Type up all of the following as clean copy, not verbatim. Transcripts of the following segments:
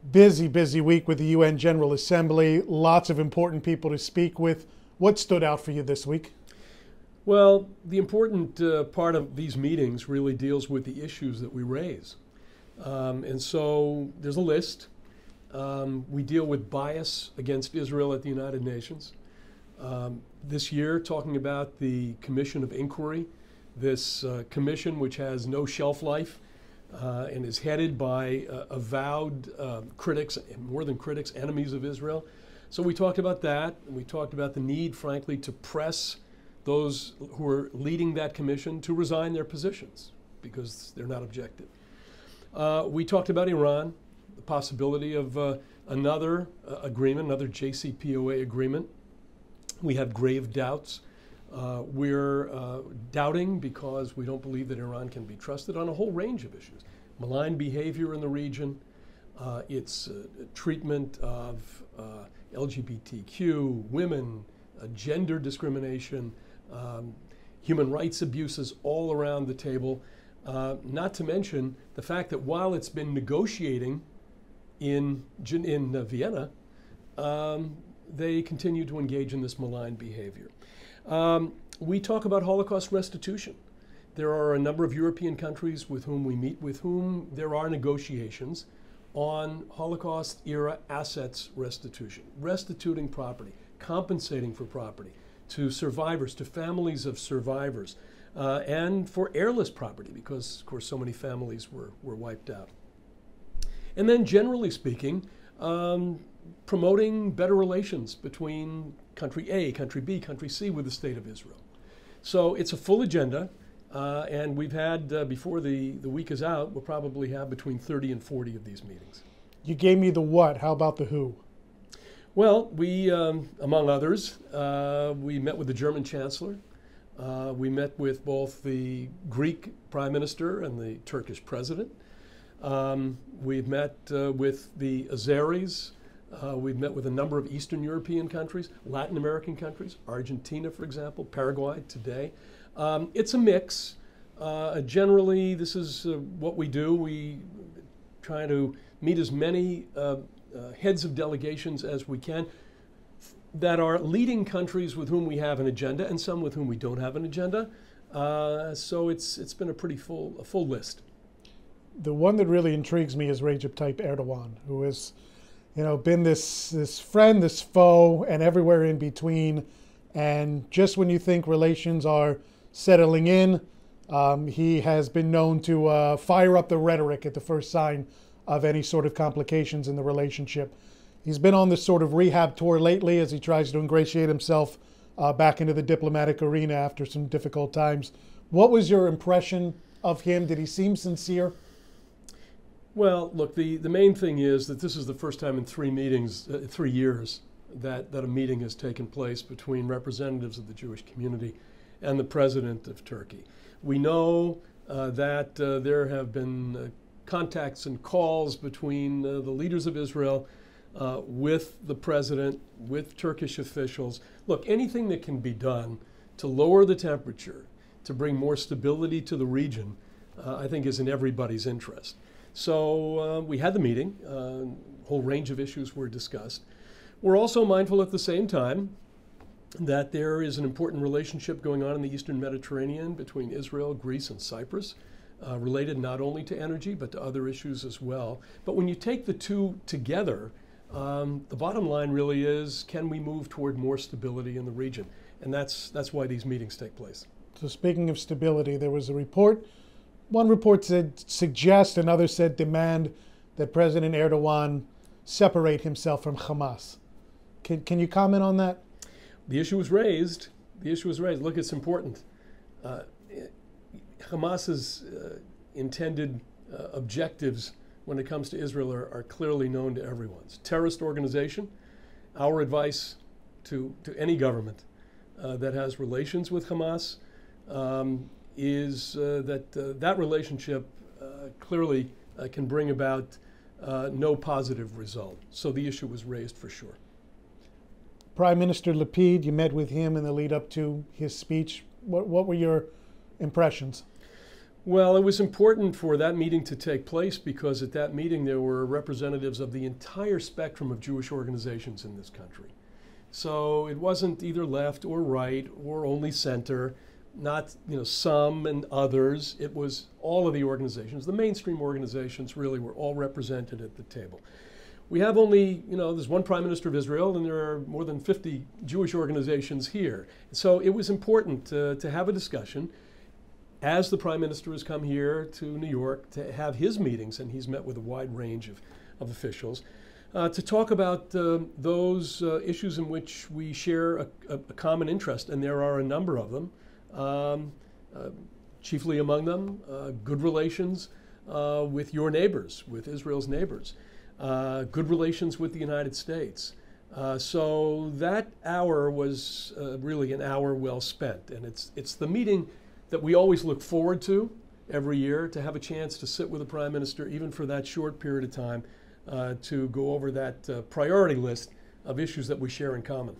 Busy week with the UN General Assembly. Lots of important people to speak with. What stood out for you this week? Well, the important part of these meetings really deals with the issues that we raise. And so there's a list. We deal with bias against Israel at the United Nations. This year, talking about the Commission of Inquiry, this commission which has no shelf life and is headed by avowed critics, and more than critics, enemies of Israel. So we talked about that, and we talked about the need, frankly, to press those who are leading that commission to resign their positions because they're not objective. We talked about Iran, the possibility of another agreement, another JCPOA agreement. We have grave doubts. We're doubting because we don't believe that Iran can be trusted on a whole range of issues. Malign behavior in the region, its treatment of LGBTQ, women, gender discrimination, human rights abuses all around the table. Not to mention the fact that while it's been negotiating in Vienna, they continue to engage in this malign behavior. We talk about Holocaust restitution. There are a number of European countries with whom we meet, with whom there are negotiations on Holocaust-era assets restitution, restituting property, compensating for property to survivors, to families of survivors, and for heirless property, because, of course, so many families were wiped out. And then, generally speaking, promoting better relations between country A, country B, country C with the State of Israel. So it's a full agenda, and we've had, before the week is out, we'll probably have between 30 and 40 of these meetings. You gave me the what. How about the who? Well, we, among others, we met with the German Chancellor. We met with both the Greek Prime Minister and the Turkish President. We've met with the Azeris. We've met with a number of Eastern European countries, Latin American countries, Argentina, for example, Paraguay today. It's a mix. Generally, this is what we do. We try to meet as many heads of delegations as we can that are leading countries with whom we have an agenda and some with whom we don't have an agenda. So it's been a pretty full list. The one that really intrigues me is Recep Tayyip Erdogan, who has, been this friend, this foe, and everywhere in between. And just when you think relations are settling in, he has been known to fire up the rhetoric at the first sign of any sort of complications in the relationship. He's been on this sort of rehab tour lately as he tries to ingratiate himself back into the diplomatic arena after some difficult times. What was your impression of him? Did he seem sincere? Well, look, the main thing is that this is the first time in 3 years, that a meeting has taken place between representatives of the Jewish community and the president of Turkey. We know that there have been contacts and calls between the leaders of Israel with the president, with Turkish officials. Look, anything that can be done to lower the temperature, to bring more stability to the region, I think is in everybody's interest. So we had the meeting, a whole range of issues were discussed. We're also mindful at the same time that there is an important relationship going on in the Eastern Mediterranean between Israel, Greece, and Cyprus, related not only to energy but to other issues as well. But when you take the two together, the bottom line really is, can we move toward more stability in the region? And that's why these meetings take place. So speaking of stability, there was a report. One report said suggest, another said demand that President Erdogan separate himself from Hamas. Can you comment on that? The issue was raised. Look, it's important. Hamas's intended objectives when it comes to Israel are clearly known to everyone. It's a terrorist organization. Our advice to any government that has relations with Hamas is that relationship clearly can bring about no positive result. So the issue was raised for sure. Prime Minister Lapid, you met with him in the lead up to his speech. What were your impressions? Well, it was important for that meeting to take place because at that meeting there were representatives of the entire spectrum of Jewish organizations in this country. So it wasn't either left or right or only center, not some and others. It was all of the organizations. The mainstream organizations really were all represented at the table. We have only, there's one Prime Minister of Israel and there are more than 50 Jewish organizations here. So it was important to have a discussion as the Prime Minister has come here to New York to have his meetings, and he's met with a wide range of officials, to talk about those issues in which we share a common interest, and there are a number of them, chiefly among them, good relations with your neighbors, with Israel's neighbors, good relations with the United States. So that hour was really an hour well spent, and it's the meeting that we always look forward to every year, to have a chance to sit with the Prime Minister, even for that short period of time, to go over that priority list of issues that we share in common.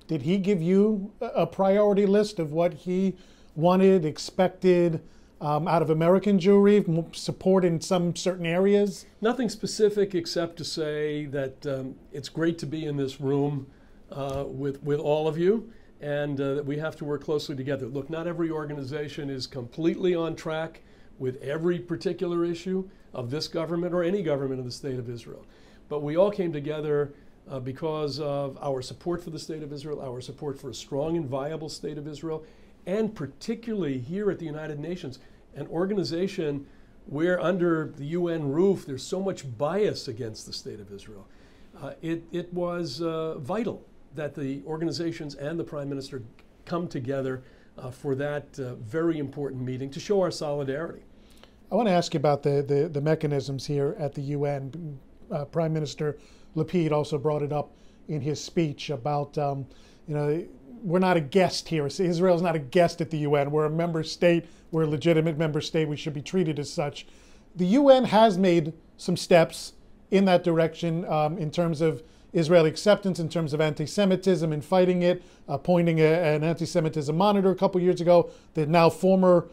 Did he give you a priority list of what he wanted, expected out of American Jewry, support in some certain areas? Nothing specific except to say that it's great to be in this room with all of you, and that we have to work closely together. Look, not every organization is completely on track with every particular issue of this government or any government of the State of Israel. But we all came together because of our support for the State of Israel, our support for a strong and viable State of Israel, and particularly here at the United Nations, an organization where under the UN roof there's so much bias against the State of Israel. It was vital that the organizations and the Prime Minister come together for that very important meeting to show our solidarity. I want to ask you about the mechanisms here at the UN. Prime Minister Lapid also brought it up in his speech about, we're not a guest here. Israel's not a guest at the UN. We're a member state. We're a legitimate member state. We should be treated as such. The UN has made some steps in that direction in terms of Israeli acceptance, in terms of anti-Semitism and fighting it, appointing an anti-Semitism monitor a couple years ago. The now former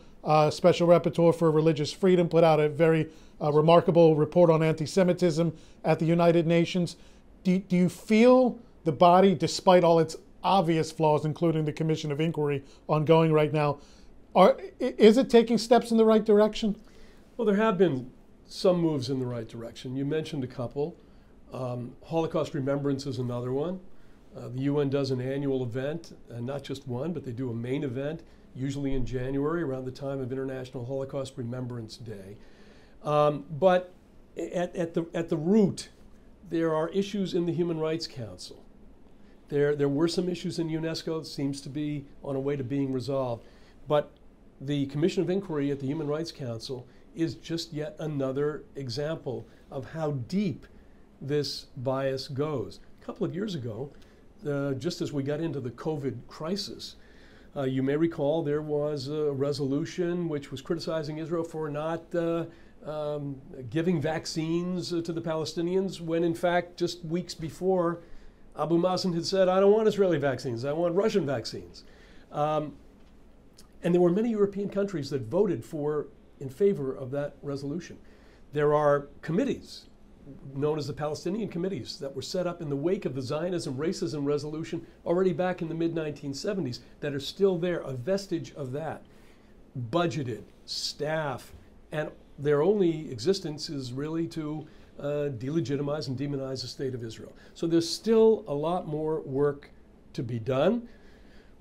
Special Rapporteur for Religious Freedom put out a very remarkable report on anti-Semitism at the United Nations. Do you feel the body, despite all its obvious flaws, including the Commission of Inquiry ongoing right now, is it taking steps in the right direction? Well, there have been some moves in the right direction. You mentioned a couple. Holocaust Remembrance is another one. The UN does an annual event, and not just one, but they do a main event, usually in January, around the time of International Holocaust Remembrance Day. But at the root, there are issues in the Human Rights Council. There were some issues in UNESCO that seems to be on a way to being resolved. But the Commission of Inquiry at the Human Rights Council is just yet another example of how deep this bias goes. A couple of years ago, just as we got into the COVID crisis, you may recall there was a resolution which was criticizing Israel for not giving vaccines to the Palestinians, when in fact just weeks before Abu Mazen had said, I don't want Israeli vaccines, I want Russian vaccines. And there were many European countries that voted in favor of that resolution. There are committees known as the Palestinian committees that were set up in the wake of the Zionism racism resolution already back in the mid-1970s that are still there, a vestige of that. Budgeted, staff, and their only existence is really to delegitimize and demonize the State of Israel. So there's still a lot more work to be done.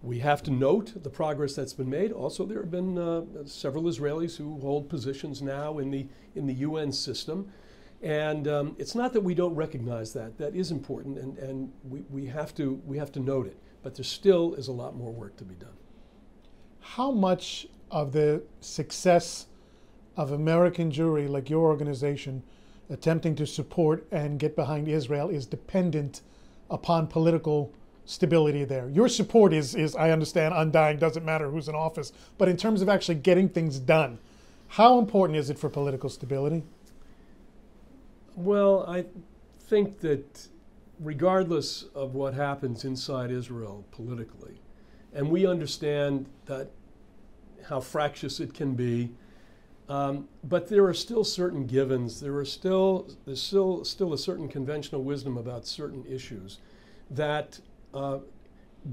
We have to note the progress that's been made. Also, there have been several Israelis who hold positions now in the UN system. And it's not that we don't recognize that. That is important, and we have to note it. But there still is a lot more work to be done. How much of the success of American Jewry, like your organization, attempting to support and get behind Israel is dependent upon political stability there? Your support is, I understand, undying, doesn't matter who's in office. But in terms of actually getting things done, how important is it for political stability? Well, I think that regardless of what happens inside Israel politically, and we understand that how fractious it can be, But there are still certain givens. There's still a certain conventional wisdom about certain issues that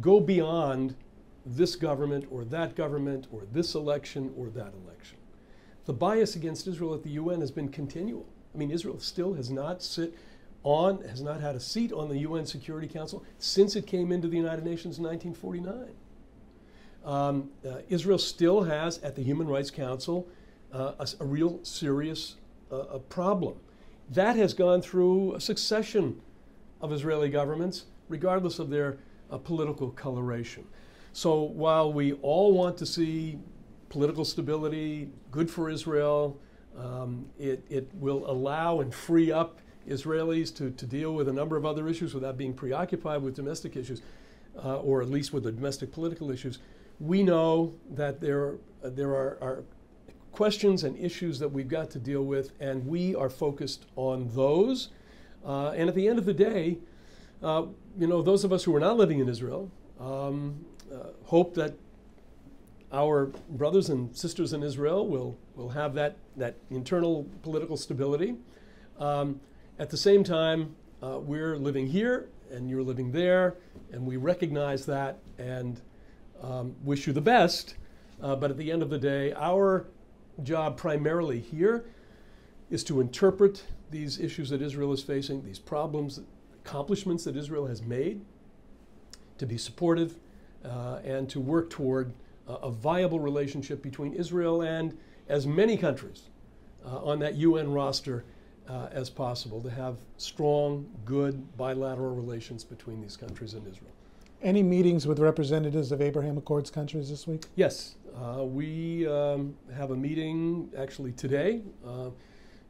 go beyond this government or this election or that election. The bias against Israel at the UN has been continual. I mean, Israel still has not had a seat on the UN Security Council since it came into the United Nations in 1949. Israel still has at the Human Rights Council a real serious problem. That has gone through a succession of Israeli governments, regardless of their political coloration. So while we all want to see political stability, good for Israel, it will allow and free up Israelis to deal with a number of other issues without being preoccupied with domestic issues, or at least with the domestic political issues. We know that there are questions and issues that we've got to deal with, and we are focused on those. And at the end of the day, those of us who are not living in Israel hope that our brothers and sisters in Israel will have that internal political stability. At the same time, we're living here and you're living there, and we recognize that and wish you the best. But at the end of the day, our job primarily here is to interpret these issues that Israel is facing, these problems, accomplishments that Israel has made, to be supportive and to work toward a viable relationship between Israel and as many countries on that UN roster as possible, to have strong, good bilateral relations between these countries and Israel. Any meetings with representatives of Abraham Accords countries this week? Yes, we have a meeting actually today,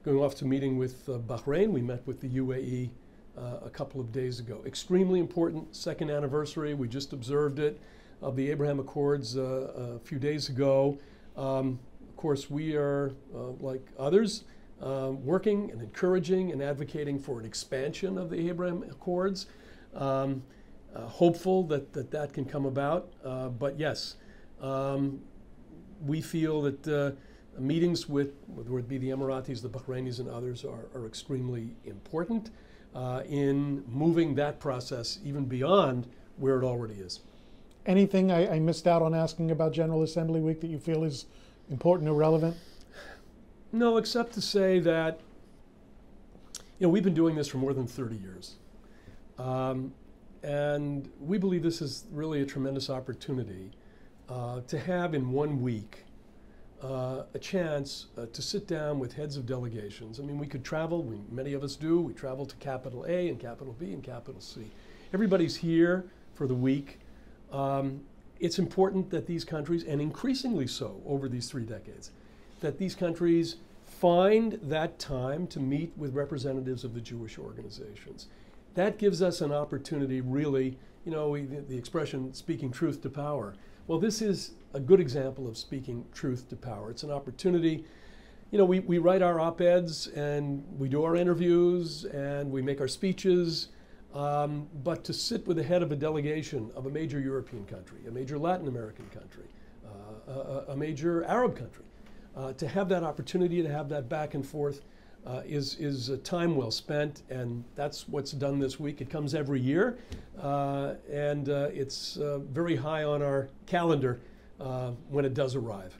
going off to meeting with Bahrain. We met with the UAE a couple of days ago. Extremely important second anniversary. We just observed it of the Abraham Accords a few days ago. Of course, we are, like others, working and encouraging and advocating for an expansion of the Abraham Accords. Hopeful that can come about. But yes, we feel that meetings with, whether it be the Emiratis, the Bahrainis, and others, are extremely important in moving that process even beyond where it already is. Anything I missed out on asking about General Assembly Week that you feel is important or relevant? No, except to say that we've been doing this for more than 30 years. And we believe this is really a tremendous opportunity to have in 1 week a chance to sit down with heads of delegations. I mean, we could travel, many of us do. We travel to capital A and capital B and capital C. Everybody's here for the week. It's important that these countries, and increasingly so over these 3 decades, that these countries find that time to meet with representatives of the Jewish organizations. That gives us an opportunity, really, the expression speaking truth to power. Well, this is a good example of speaking truth to power. It's an opportunity. We write our op-eds and we do our interviews and we make our speeches, but to sit with the head of a delegation of a major European country, a major Latin American country, a major Arab country, to have that opportunity, to have that back and forth, is a time well spent, and that's what's done this week. It comes every year, and it's very high on our calendar when it does arrive.